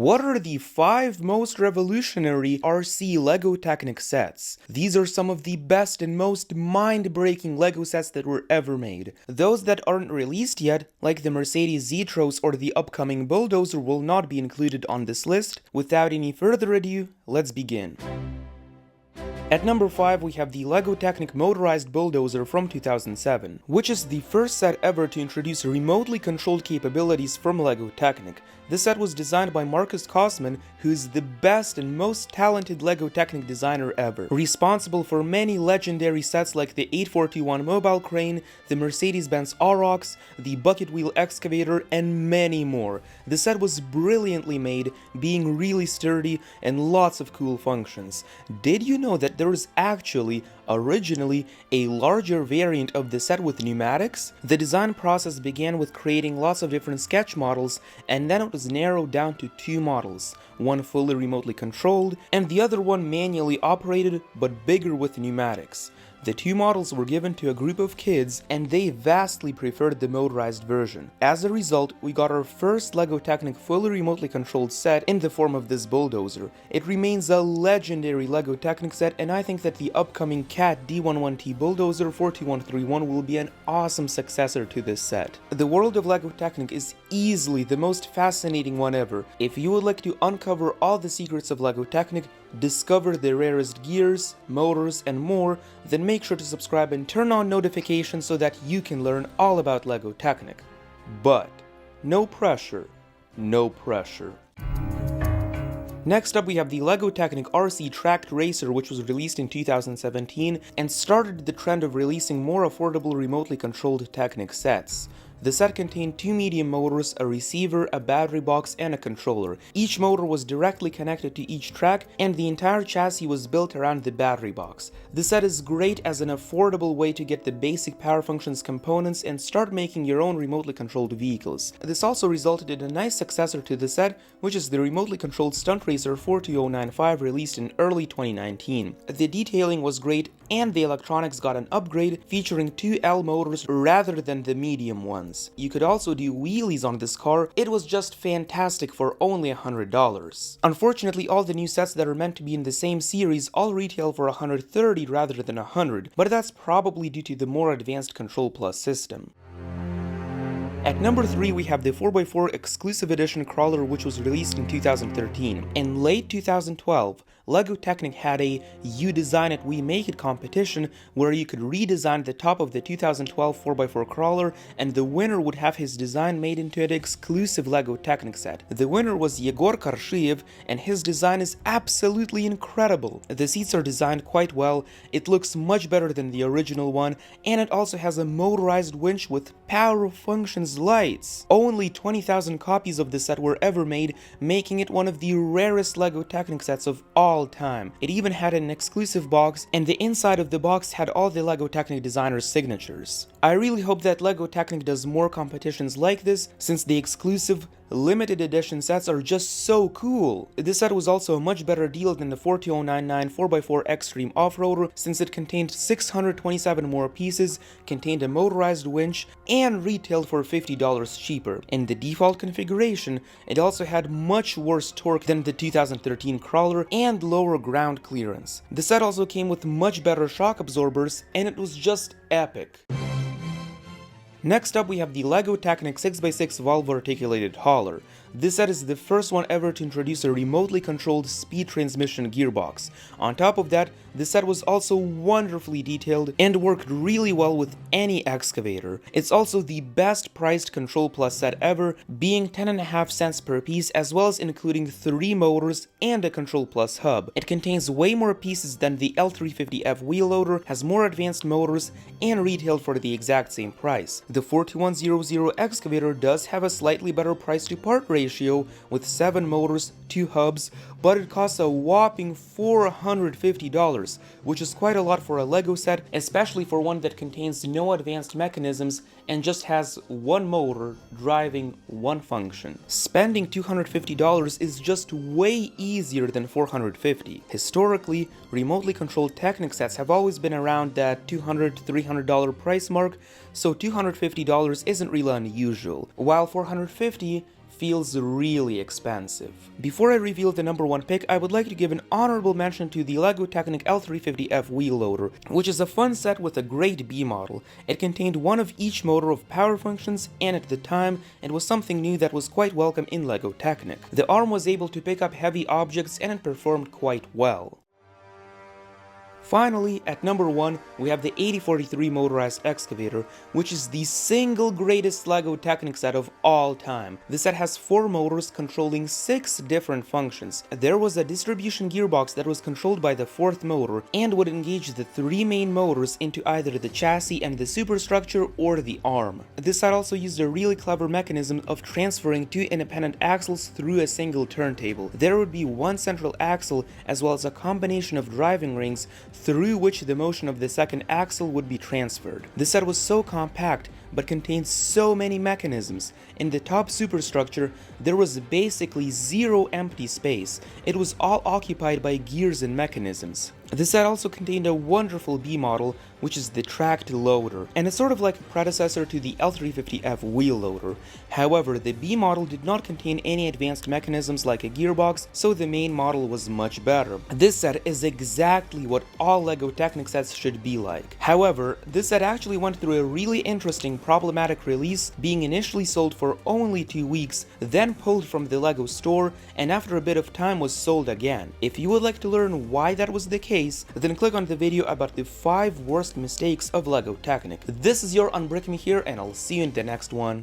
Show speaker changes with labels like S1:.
S1: What are the 5 most revolutionary RC LEGO Technic sets? These are some of the best and most mind-breaking LEGO sets that were ever made. Those that aren't released yet, like the Mercedes Z-Tros or the upcoming bulldozer, will not be included on this list. Without any further ado, let's begin. At number 5 we have the LEGO Technic motorized bulldozer from 2007, which is the first set ever to introduce remotely controlled capabilities from LEGO Technic. This set was designed by Marcus Kosman, who is the best and most talented LEGO Technic designer ever, responsible for many legendary sets like the 8421 mobile crane, the Mercedes-Benz Aurochs, the bucket wheel excavator, and many more. The set was brilliantly made, being really sturdy and lots of cool functions. Did you know that there is actually originally a larger variant of the set with pneumatics? The design process began with creating lots of different sketch models, and then it was narrowed down to 2 models, one fully remotely controlled and the other one manually operated but bigger with pneumatics. The 2 models were given to a group of kids and they vastly preferred the motorized version. As a result, we got our first LEGO Technic fully remotely controlled set in the form of this bulldozer. It remains a legendary LEGO Technic set, and I think that the upcoming CAT D11T bulldozer 42131 will be an awesome successor to this set. The world of LEGO Technic is easily the most fascinating one ever. If you would like to uncover all the secrets of LEGO Technic, discover the rarest gears, motors, and more, then make sure to subscribe and turn on notifications so that you can learn all about LEGO Technic. But no pressure, no pressure. Next up we have the LEGO Technic RC Tracked Racer, which was released in 2017 and started the trend of releasing more affordable remotely controlled Technic sets. The set contained 2 medium motors, a receiver, a battery box, and a controller. Each motor was directly connected to each track, and the entire chassis was built around the battery box. The set is great as an affordable way to get the basic power functions components and start making your own remotely controlled vehicles. This also resulted in a nice successor to the set, which is the remotely controlled Stunt Racer 42095, released in early 2019. The detailing was great, and the electronics got an upgrade, featuring 2 L motors rather than the medium ones. You could also do wheelies on this car. It was just fantastic for only $100. Unfortunately, all the new sets that are meant to be in the same series all retail for $130 rather than $100, but that's probably due to the more advanced Control Plus system. At number 3 we have the 4x4 Exclusive Edition Crawler, which was released in 2013. In late 2012, LEGO Technic had a You Design It, We Make It competition where you could redesign the top of the 2012 4x4 crawler, and the winner would have his design made into an exclusive LEGO Technic set. The winner was Yegor Karshiev, and his design is absolutely incredible. The seats are designed quite well, it looks much better than the original one, and it also has a motorized winch with power functions lights. Only 20,000 copies of the set were ever made, making it one of the rarest LEGO Technic sets of all time. It even had an exclusive box, and the inside of the box had all the LEGO Technic designers' signatures. I really hope that LEGO Technic does more competitions like this, since the exclusive limited edition sets are just so cool. This set was also a much better deal than the 42099 4x4 Extreme Off-Roader, since it contained 627 more pieces, contained a motorized winch, and retailed for $50 cheaper. In the default configuration, it also had much worse torque than the 2013 crawler and lower ground clearance. The set also came with much better shock absorbers, and it was just epic. Next up we have the LEGO Technic 6x6 Valve Articulated Hauler. This set is the first one ever to introduce a remotely controlled speed transmission gearbox. On top of that, the set was also wonderfully detailed and worked really well with any excavator. It's also the best priced Control Plus set ever, being 10.5 cents per piece, as well as including 3 motors and a Control Plus hub. It contains way more pieces than the L350F wheel loader, has more advanced motors, and retailed for the exact same price. The 4100 excavator does have a slightly better price to part ratio with 7 motors, 2 hubs, but it costs a whopping $450, which is quite a lot for a LEGO set, especially for one that contains no advanced mechanisms and just has 1 motor driving 1 function. Spending $250 is just way easier than $450. Historically, remotely controlled Technic sets have always been around that $200 to $300 price mark, so $250 isn't really unusual, while $450 feels really expensive. Before I reveal the number 1 pick, I would like to give an honorable mention to the LEGO Technic L350F wheel loader, which is a fun set with a great B model. It contained one of each motor of power functions, and at the time, it was something new that was quite welcome in LEGO Technic. The arm was able to pick up heavy objects and it performed quite well. Finally, at number 1, we have the 8043 motorized excavator, which is the single greatest LEGO Technic set of all time. The set has 4 motors controlling 6 different functions. There was a distribution gearbox that was controlled by the 4th motor and would engage the 3 main motors into either the chassis and the superstructure or the arm. This set also used a really clever mechanism of transferring 2 independent axles through a single turntable. There would be one central axle as well as a combination of driving rings through which the motion of the second axle would be transferred. The set was so compact but contained so many mechanisms. In the top superstructure, there was basically zero empty space. It was all occupied by gears and mechanisms. The set also contained a wonderful B model, which is the tracked loader, and it's sort of like a predecessor to the L350F wheel loader. However, the B model did not contain any advanced mechanisms like a gearbox, so the main model was much better. This set is exactly what all LEGO Technic sets should be like. However, this set actually went through a really interesting problematic release, being initially sold for only 2 weeks, then pulled from the LEGO store, and after a bit of time was sold again. If you would like to learn why that was the case, then click on the video about the 5 worst mistakes of LEGO Technic. This is your Unbrick Me here, and I'll see you in the next one.